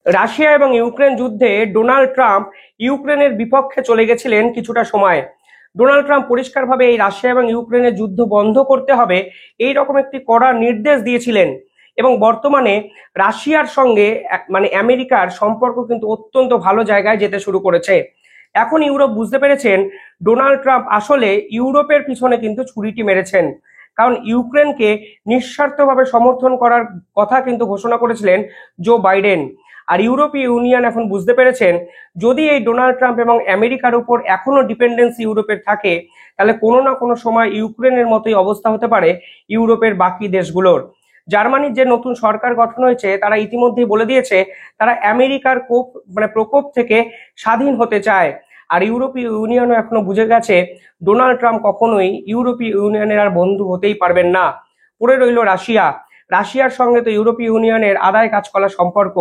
Russia এবং Ukraine যুদ্ধে Donald Trump ইউক্রেনের বিপক্ষে চলে গেছিলেন কিছুটা সময়। ডোনাল্ড ট্রাম্প পরিষ্কারভাবে এই রাশিয়া এবং ইউক্রেনের যুদ্ধ বন্ধ করতে হবে এই রকম একটি কড়া নির্দেশ দিয়েছিলেন। এবং বর্তমানে রাশিয়ার সঙ্গে মানে আমেরিকার সম্পর্ক কিন্তু অত্যন্ত ভালো জায়গায় যেতে শুরু করেছে। এখন ইউরোপ বুঝতে পেরেছেন ডোনাল্ড ট্রাম্প আসলে ইউরোপের পিছনে কিন্তু ছুরিটি মেরেছেন, কারণ ইউক্রেনকে নিঃস্বার্থভাবে সমর্থন করার কথা কিন্তু ঘোষণা করেছিলেন জো বাইডেন। আর ইউরোপীয় ইউনিয়ন এখন বুঝতে পেরেছেন যদি এই ডোনাল্ড ট্রাম্প এবং আমেরিকার উপর এখনো ডিপেন্ডেন্সি ইউরোপের থাকে, তাহলে কোনো না কোনো সময় ইউক্রেনের মতোই অবস্থা হতে পারে ইউরোপের বাকি দেশগুলোর। জার্মানির যে নতুন সরকার গঠন হয়েছে তারা ইতিমধ্যেই বলে দিয়েছে তারা আমেরিকার প্রকোপ থেকে স্বাধীন হতে চায়। আর ইউরোপীয় ইউনিয়নও এখনো বুঝে গেছে ডোনাল্ড ট্রাম্প কখনোই ইউরোপীয় ইউনিয়নের আর বন্ধু হতেই পারবেন না। পড়ে রইল রাশিয়া। রাশিয়ার সঙ্গে তো ইউরোপীয় ইউনিয়নের আদায় কাজ করা সম্পর্ক।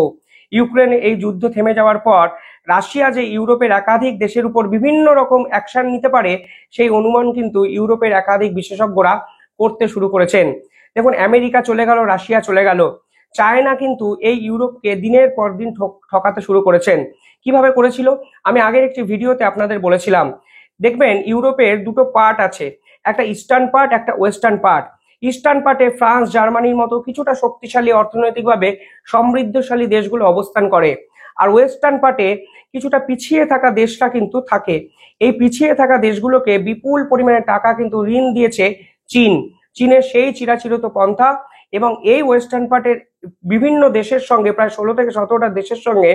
ইউক্রেনে এই যুদ্ধ থেমে যাওয়ার পর রাশিয়া যে ইউরোপের একাধিক দেশের উপর বিভিন্ন রকম অ্যাকশন নিতে পারে সেই অনুমান কিন্তু ইউরোপের একাধিক বিশেষজ্ঞরা করতে শুরু করেছেন। দেখুন, আমেরিকা চলে গেল, রাশিয়া চলে গেল, চায়না কিন্তু এই ইউরোপকে দিনের পর দিন ঠকাতে শুরু করেছেন। কিভাবে করেছিল আমি আগের একটি ভিডিওতে আপনাদের বলেছিলাম। দেখবেন ইউরোপের দুটো পার্ট আছে, একটা ইস্টার্ন পার্ট, একটা ওয়েস্টার্ন পার্ট। ইস্টার্ন পার্টে ফ্রান্স, জার্মানির মতো কিছুটা শক্তিশালী অর্থনৈতিকভাবে সমৃদ্ধশালী দেশগুলো অবস্থান করে, আর ওয়েস্টার্ন পার্টে কিছুটা পিছিয়ে থাকা দেশটা কিন্তু থাকে। এই পিছিয়ে থাকা দেশগুলোকে বিপুল পরিমাণে টাকা কিন্তু ঋণ দিয়েছে চীন। চীনের সেই চিরাচিরিত পন্থা, এবং এই ওয়েস্টার্ন পার্টের বিভিন্ন দেশের সঙ্গে প্রায় 16 থেকে 17টা দেশের সঙ্গে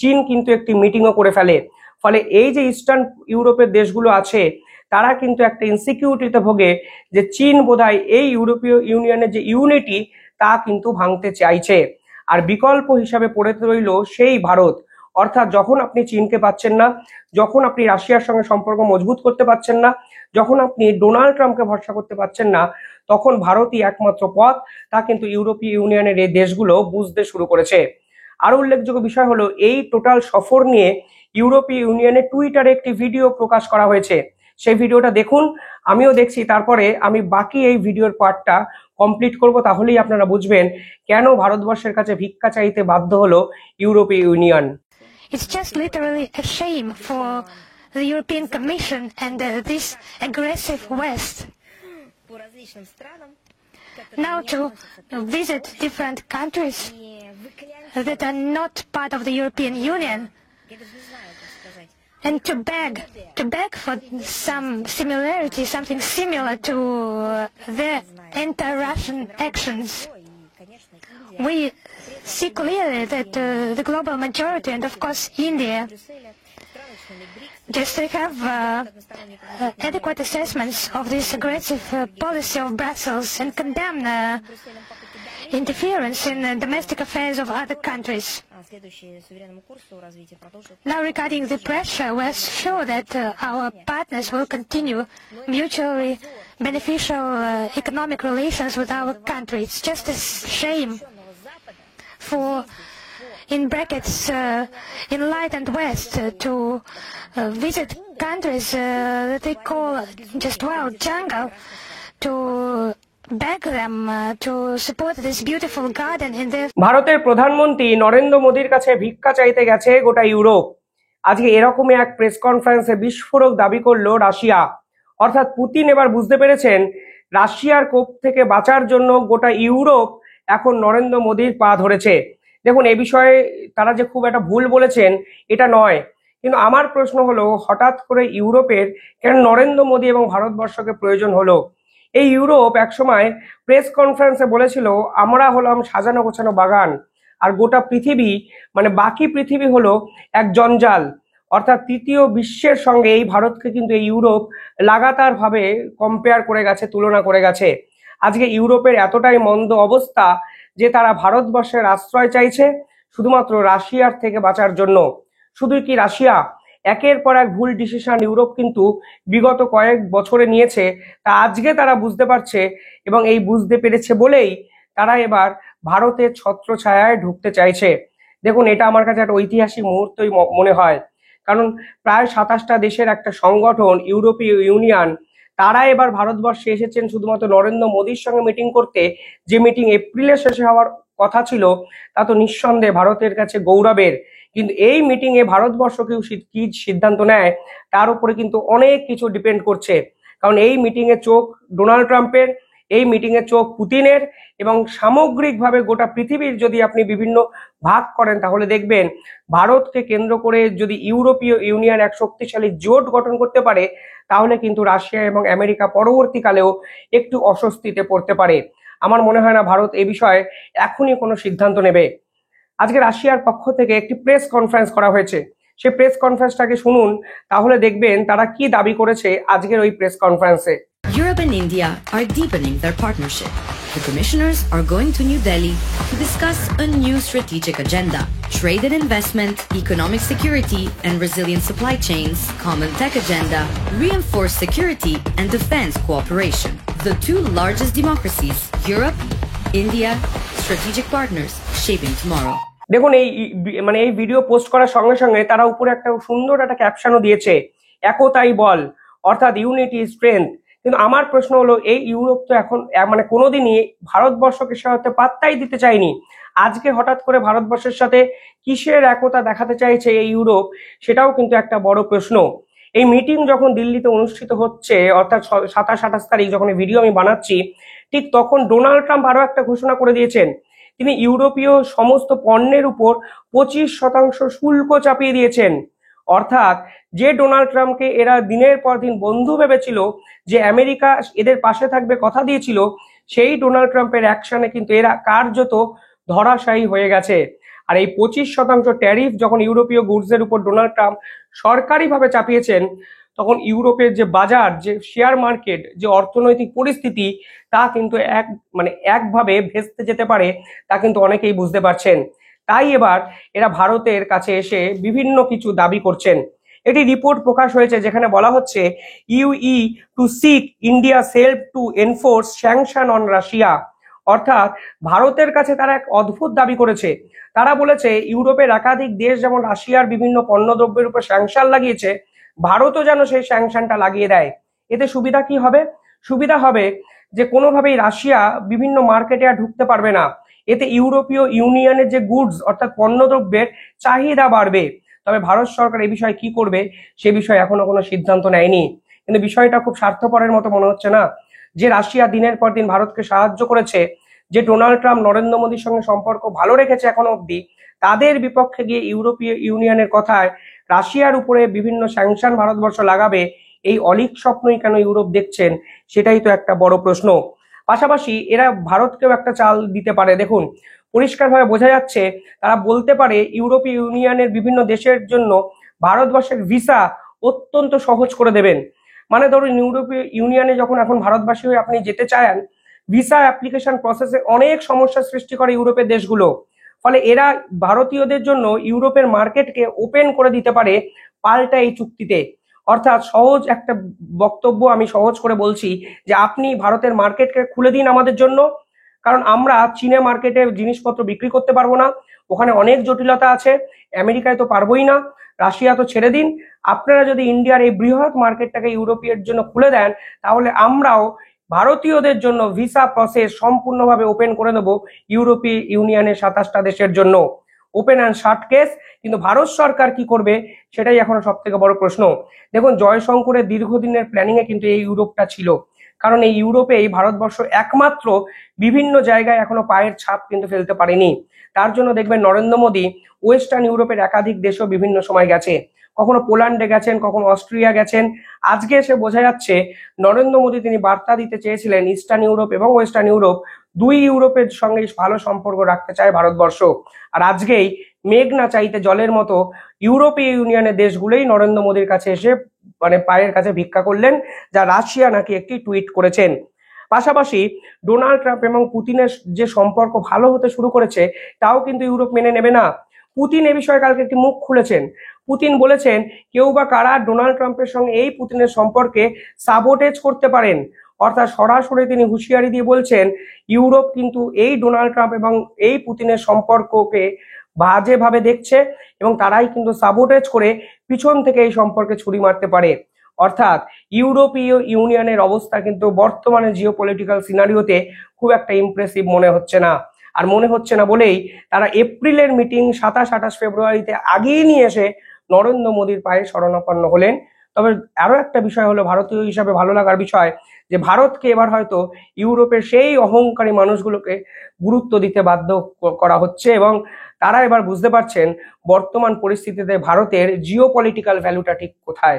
চীন কিন্তু একটি মিটিংও করে ফেলে। ফলে এই যে ইস্টার্ন ইউরোপের দেশগুলো আছে তারা কিন্তু একটা ইনসিকিউরিটিতে ভোগে যে চীন বোধহয় এই ইউরোপীয় ইউনিয়নের যে ইউনিটি তা কিন্তু ভাঙতে চাইছে। আর বিকল্প হিসাবে পড়ে রইল সেই ভারত। অর্থাৎ যখন আপনি চীনকে পাচ্ছেন না, যখন আপনি রাশিয়ার সঙ্গে সম্পর্ক মজবুত করতে পারছেন না, যখন আপনি ডোনাল্ড ট্রাম্পকে ভরসা করতে পারছেন না, তখন ভারতই একমাত্র পথ, তা কিন্তু ইউরোপীয় ইউনিয়নের এই দেশগুলো বুঝতে শুরু করেছে। আরো উল্লেখযোগ্য বিষয় হলো এই টোটাল সফর নিয়ে ইউরোপীয় ইউনিয়নের টুইটারে একটি ভিডিও প্রকাশ করা হয়েছে। সেই ভিডিওটা দেখুন, আমিও দেখছি, তারপরে আমি বাকি এই ভিডিওর পার্টটা কমপ্লিট করব, তাহলেই আপনারা বুঝবেন কেন ভারতবর্ষের কাছে ভিক্ষা চাইতে বাধ্য হলো ইউরোপীয় union. It's just literally a shame for the European Commission and this aggressive West now to visit different countries that are not part of the European Union and to beg for some similarity, something similar to their anti-Russian actions. We see clearly that the global majority, and of course India, just to have adequate assessments of this aggressive policy of Brussels and condemn interference in domestic affairs of other countries. Now, regarding the pressure, we're sure that our partners will continue mutually beneficial economic relations with our country. It's just a shame for, in brackets, enlightened West to visit countries that they call just wild jungle, to beg them to support this beautiful garden in their... ভারতের প্রধানমন্ত্রী নরেন্দ্র মোদীর কাছে ভিক্ষা চাইতে গেছে গোটা Europe. আজকে এরকমই এক প্রেস কনফারেন্সে বিস্ফোরক দাবি করলো রাশিয়া। অর্থাৎ পুতিন এবার বুঝতে পেরেছেন রাশিয়ার কোপ থেকে বাঁচার জন্য গোটা ইউরোপ এখন নরেন্দ্র মোদীর পা ধরেছে। দেখুন, এ বিষয়ে তারা যে খুব একটা ভুল বলেছেন এটা নয়, কিন্তু আমার প্রশ্ন হলো হঠাৎ করে ইউরোপের কেন নরেন্দ্র মোদী এবং ভারতবর্ষকে প্রয়োজন হলো? এই ইউরোপ একসময় প্রেস কনফারেন্সে বলেছিল আমরা হলাম সাজানো গোছানো বাগান, আর গোটা পৃথিবী মানে বাকি পৃথিবী হলো এক জঞ্জাল। অর্থাৎ তৃতীয় বিশ্বের সঙ্গে এই ভারতকে কিন্তু এই ইউরোপ লাগাতার ভাবে কম্পেয়ার করে গেছে, তুলনা করে গেছে। আজকে ইউরোপের এতটাই মন্দ অবস্থা যে তারা ভারতবর্ষের আশ্রয় চাইছে শুধুমাত্র রাশিয়ার থেকে বাঁচার জন্য। শুধুই কি রাশিয়া, একের পর এক ভুল ডিসিশন ইউরোপ কিন্তু বিগত কয়েক বছরে নিয়েছে, তা আজকে তারা বুঝতে পারছে, এবং এই বুঝতে পেরেছে বলেই তারা এবার ভারতের ছত্রছায়ায় ঢুকতে চাইছে। দেখুন, এটা আমার কাছে একটা ঐতিহাসিক মুহূর্তই মনে হয়, কারণ প্রায় 27টা দেশের একটা সংগঠন ইউরোপীয় ইউনিয়ন তারা এবার ভারতবর্ষে এসেছেন শুধুমাত্র নরেন্দ্র মোদীর সঙ্গে মিটিং করতে। যে মিটিং এপ্রিলে শেষে হওয়ার কথা ছিল তা তো নিঃসন্দেহে ভারতের কাছে গৌরবের, কিন্তু এই মিটিং এ ভারতবর্ষ কি সিদ্ধান্ত নেয় তার উপরে কিন্তু অনেক কিছু ডিপেন্ড করছে। কারণ এই মিটিং এ চোখ ডোনাল্ড ট্রাম্পের, এই মিটিং এ চোখ পুতিনের, এবং সামগ্রিকভাবে গোটা পৃথিবীর যদি আপনি বিভিন্ন ভাগ করেন তাহলে দেখবেন ভারতকে কেন্দ্র করে যদি ইউরোপীয় ইউনিয়ন এক শক্তিশালী জোট গঠন করতে পারে তাহলে কিন্তু রাশিয়া এবং আমেরিকা পরবর্তীকালেও একটু অস্বস্তিতে পড়তে পারে। আমার মনে হয় না ভারত এই বিষয়ে এখনই কোনো সিদ্ধান্ত নেবে। আজকে রাশিয়ার পক্ষ থেকে একটি প্রেস কনফারেন্স করা হয়েছে, সেই প্রেস কনফারেন্সটাকে শুনুন, তাহলে দেখবেন তারা কি দাবি করেছে আজকের ওই প্রেস কনফারেন্সে। Europe and India are deepening their partnership. The commissioners are going to New Delhi to discuss a new strategic agenda: trade and investment, economic security and resilient supply chains, common tech agenda, reinforced security and defense cooperation. The two largest democracies, Europe, India, strategic partners shaping tomorrow. দেখুন এই video post করার সঙ্গে সঙ্গে তারা উপরে একটা সুন্দর একটা ক্যাপশনও দিয়েছে, একতাই বল, অর্থাৎ ইউনিটি স্ট্রেংথ। কিন্তু আমার প্রশ্ন হলো, এই ইউরোপ তো এখন কোনোদিনই ভারতবর্ষকে সে হয়তো পাত্তাই দিতে চায়নি। আজকে হঠাৎ করে ভারতবর্ষের সাথে কিসের একতা দেখাতে চাইছে এই ইউরোপ, সেটাও কিন্তু একটা বড় প্রশ্ন। এই মিটিং যখন দিল্লিতে অনুষ্ঠিত হচ্ছে, অর্থাৎ 27-28 তারিখ যখন এই ভিডিও আমি বানাচ্ছি, ঠিক তখন ডোনাল্ড ট্রাম্প আরো একটা ঘোষণা করে দিয়েছেন। তিনি ইউরোপীয় সমস্ত পণ্যের উপর 25% শুল্ক চাপিয়ে দিয়েছেন। অর্থাৎ যে ডোনাল্ড ট্রাম্পকে এরা দিনের পর দিন বন্ধু ভেবেছিল, যে আমেরিকা এদের পাশে থাকবে কথা দিয়েছিল, সেই ডোনাল্ড ট্রাম্পের অ্যাকশনে কিন্তু এরা কার্যত ধরাশায়ী হয়ে গেছে। আর এই 25% ট্যারিফ যখন ইউরোপীয় গুডসের উপর ডোনাল্ড ট্রাম্প সরকারিভাবে চাপিয়েছেন, তখন ইউরোপের যে বাজার, যে শেয়ার মার্কেট, যে অর্থনৈতিক পরিস্থিতি, তা কিন্তু একভাবে ভেস্তে যেতে পারে, তা কিন্তু অনেকেই বুঝতে পারছেন। তাই এবার এরা ভারতের কাছে এসে বিভিন্ন কিছু দাবি করছেন। এটি রিপোর্ট প্রকাশ হয়েছে যেখানে বলা হচ্ছে, UE to seek India self to enforce sanction on Russia. অর্থাৎ ভারতের কাছে তারা এক অদ্ভুত দাবি করেছে। তারা বলেছে ইউরোপের একাধিক দেশ যেমন রাশিয়ার বিভিন্ন পণ্যদ্রব্যের উপর স্যাংশন লাগিয়েছে, ভারতও যেন সেই স্যাংশনটা লাগিয়ে দেয়। এতে সুবিধা কি হবে? সুবিধা হবে যে কোনোভাবেই রাশিয়া বিভিন্ন মার্কেটে আর ঢুকতে পারবে না। এতে ইউরোপীয় ইউনিয়নের যে গুডস অর্থাৎ পণ্যদ্রব্যের চাহিদা বাড়বে। তবে ভারত সরকার এই বিষয়ে কি করবে সে বিষয়ে এখনো কোনো সিদ্ধান্ত নেয়নি। কিন্তু বিষয়টা খুব স্বার্থপরের মতো মনে হচ্ছে না? যে রাশিয়া দিনের পর দিন ভারতকে সাহায্য করেছে, যে ডোনাল্ড ট্রাম্প নরেন্দ্র মোদীর সঙ্গে সম্পর্ক ভালো রেখেছে এখনো অব্দি, তাদের বিপক্ষে গিয়ে ইউরোপীয় ইউনিয়নের কথায় রাশিয়ার উপরে বিভিন্ন স্যাংশন ভারতবর্ষ লাগাবে, এই অলীক স্বপ্নই কেন ইউরোপ দেখছেন, সেটাই তো একটা বড় প্রশ্ন। পাশাপাশি এরা ভারতকেও একটা চাল দিতে পারে। দেখুন, পরিষ্কারভাবে বোঝা যাচ্ছে তারা বলতে পারে ইউরোপীয় ইউনিয়নের বিভিন্ন দেশের জন্য ভারতবর্ষের ভিসা অত্যন্ত সহজ করে দেবেন। মানে ধরুন, ইউরোপীয় ইউনিয়নে যখন এখন ভারতবাসী হয়ে আপনি যেতে চান, ভিসা অ্যাপ্লিকেশন প্রসেসে অনেক সমস্যার সৃষ্টি করে ইউরোপের দেশগুলো। ফলে এরা ভারতীয়দের জন্য ইউরোপের মার্কেটকে ওপেন করে দিতে পারে পাল্টা এই চুক্তিতে। অর্থাৎ সহজ একটা বক্তব্য আমি সহজ করে বলছি, যে আপনি ভারতের মার্কেটকে খুলে দিন আমাদের জন্য, কারণ আমরা চীনে মার্কেটে জিনিসপত্র বিক্রি করতে পারবো না, ওখানে অনেক জটিলতা আছে, আমেরিকায় তো পারবোই না, রাশিয়া তো ছেড়ে দিন। আপনারা যদি ইন্ডিয়ার এই বৃহৎ মার্কেটটাকে ইউরোপীয়র জন্য খুলে দেন, তাহলে আমরাও ভারতীয়দের জন্য ভিসা প্রসেস সম্পূর্ণভাবে ওপেন করে দেবো ইউরোপীয় ইউনিয়নের 27টা দেশের জন্য। Open and shut case. কিন্তু ভারত সরকার কি করবে সেটাই এখনো সব থেকে বড় প্রশ্ন। দেখুন, জয়শঙ্করের দীর্ঘদিনের প্ল্যানিং এ কিন্তু এই ইউরোপটা ছিল, কারণ এই ইউরোপে এই ভারতবর্ষ একমাত্র বিভিন্ন জায়গায় এখনো পায়ের ছাপ কিন্তু ফেলতে পারেনি। তার জন্য দেখবেন নরেন্দ্র মোদী ওয়েস্টার্ন ইউরোপের একাধিক দেশও বিভিন্ন সময় গেছে, কখনো পোল্যান্ডে গেছেন, কখনো অস্ট্রিয়া গেছেন। আজকে এসে বোঝা যাচ্ছে নরেন্দ্র মোদী তিনি বার্তা দিতে চেয়েছিলেন ইস্টার্ন ইউরোপ এবং ওয়েস্টার্ন ইউরোপ দুই ইউরোপের সঙ্গে ভালো সম্পর্ক রাখতে চায় ভারতবর্ষ। আর আজকেই মেঘ না চাইতে জলের মতো ইউরোপীয় ইউনিয়নের দেশগুলোই নরেন্দ্র মোদীর কাছে এসে পায়ের কাছে ভিক্ষা করলেন, যা রাশিয়া নাকি একটি টুইট করেছেন। পাশাপাশি ডোনাল্ড ট্রাম্প এবং পুতিনের যে সম্পর্ক ভালো হতে শুরু করেছে, তাও কিন্তু ইউরোপ মেনে নেবে না। পুতিন এ বিষয়ে কালকে একটি মুখ খুলেছেন। পুতিন বলেছেন, কেউ বা কারা ডোনাল্ড ট্রাম্পের সঙ্গে এই পুতিনের সম্পর্কে সাবোটেজ করতে পারেন। অর্থাৎ সরাসরি তিনি হুঁশিয়ারি দিয়ে বলছেন, ইউরোপ কিন্তু এই ডোনাল্ড ট্রাম্প এবং এই পুতিনের সম্পর্ককে বাজেভাবে দেখছে এবং তারাই কিন্তু সাবোটেজ করে পিছন থেকে এই সম্পর্কে ছুরি মারতে পারে। অর্থাৎ ইউরোপীয় ইউনিয়নের অবস্থা কিন্তু বর্তমানে জিওপলিটিক্যাল সিনারিওতে খুব একটা ইমপ্রেসিভ মনে হচ্ছে না। আর মনে হচ্ছে না বলেই তারা এপ্রিলের মিটিং 27-28 ফেব্রুয়ারিতে আগেই নিয়ে এসে নরেন্দ্র মোদীর পায়ে শরণাপন্ন হলেন। তবে আরো একটা বিষয় হলো, ভারতীয় হিসাবে ভালো লাগার বিষয়, যে ভারতকে এবার হয়তো ইউরোপের সেই অহংকারী মানুষগুলোকে গুরুত্ব দিতে বাধ্য করা হচ্ছে এবং তারা এবার বুঝতে পারছেন বর্তমান পরিস্থিতিতে ভারতের জিওপলিটিক্যাল ভ্যালুটা ঠিক কোথায়।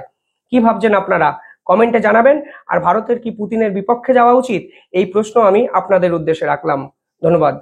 কি ভাবছেন আপনারা কমেন্টে জানাবেন। আর ভারতের কি পুতিনের বিপক্ষে যাওয়া উচিত, এই প্রশ্ন আমি আপনাদের উদ্দেশ্যে রাখলাম। ধন্যবাদ।